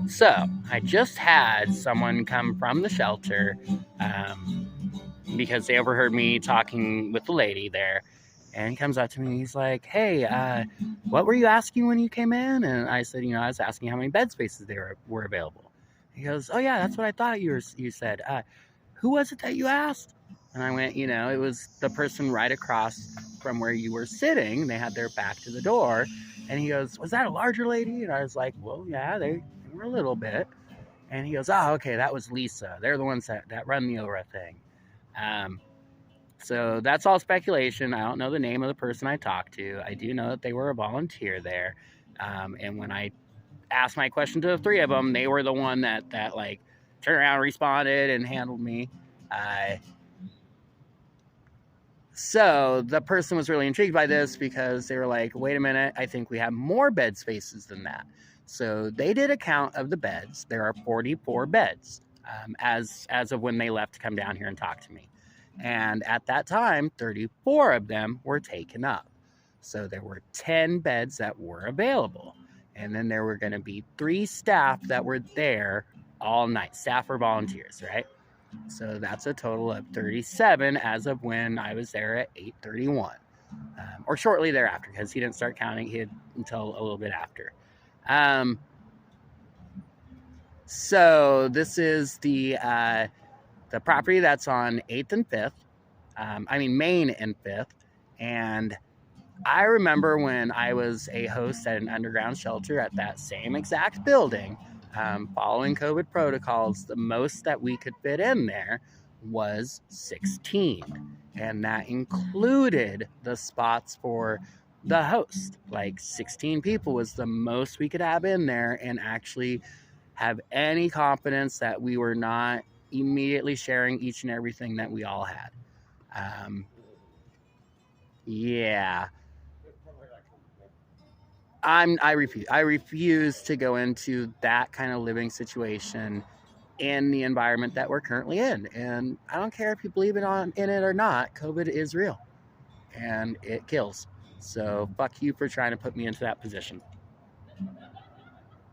So I just had someone come from the shelter because they overheard me talking with the lady there. And he comes up to me and he's like, "Hey, what were you asking when you came in?" And I said, "I was asking how many bed spaces there were available." He goes, "Oh yeah, that's what I thought you said. Who was it that you asked?" And I went, "It was the person right across from where you were sitting. They had their back to the door." And he goes, "Was that a larger lady?" And I was like, "Well, yeah, they were a little bit." And he goes, "Oh, okay, that was Lisa. They're the ones that run the Aura thing." Um, so that's all speculation. I don't know the name of the person I talked to. I do know that they were a volunteer there. And when I asked my question to the three of them, they were the one that like turned around, responded, and handled me. Uh, so the person was really intrigued by this because they were like, "Wait a minute, I think we have more bed spaces than that." So they did a count of the beds. There are 44 beds as of when they left to come down here and talk to me. And at that time, 34 of them were taken up. So there were 10 beds that were available. And then there were going to be 3 staff that were there all night. Staff or volunteers, right? So that's a total of 37 as of when I was there at 8:31, or shortly thereafter, because he didn't start counting until a little bit after. So this is the property that's on 8th and 5th. Main and 5th. And I remember when I was a host at an underground shelter at that same exact building, following COVID protocols, the most that we could fit in there was 16. And that included the spots for the host. Like 16 people was the most we could have in there and actually have any confidence that we were not immediately sharing each and everything that we all had. Um, yeah, I refuse to go into that kind of living situation in the environment that we're currently in. And I don't care if you believe in it or not. COVID is real, and it kills. So fuck you for trying to put me into that position.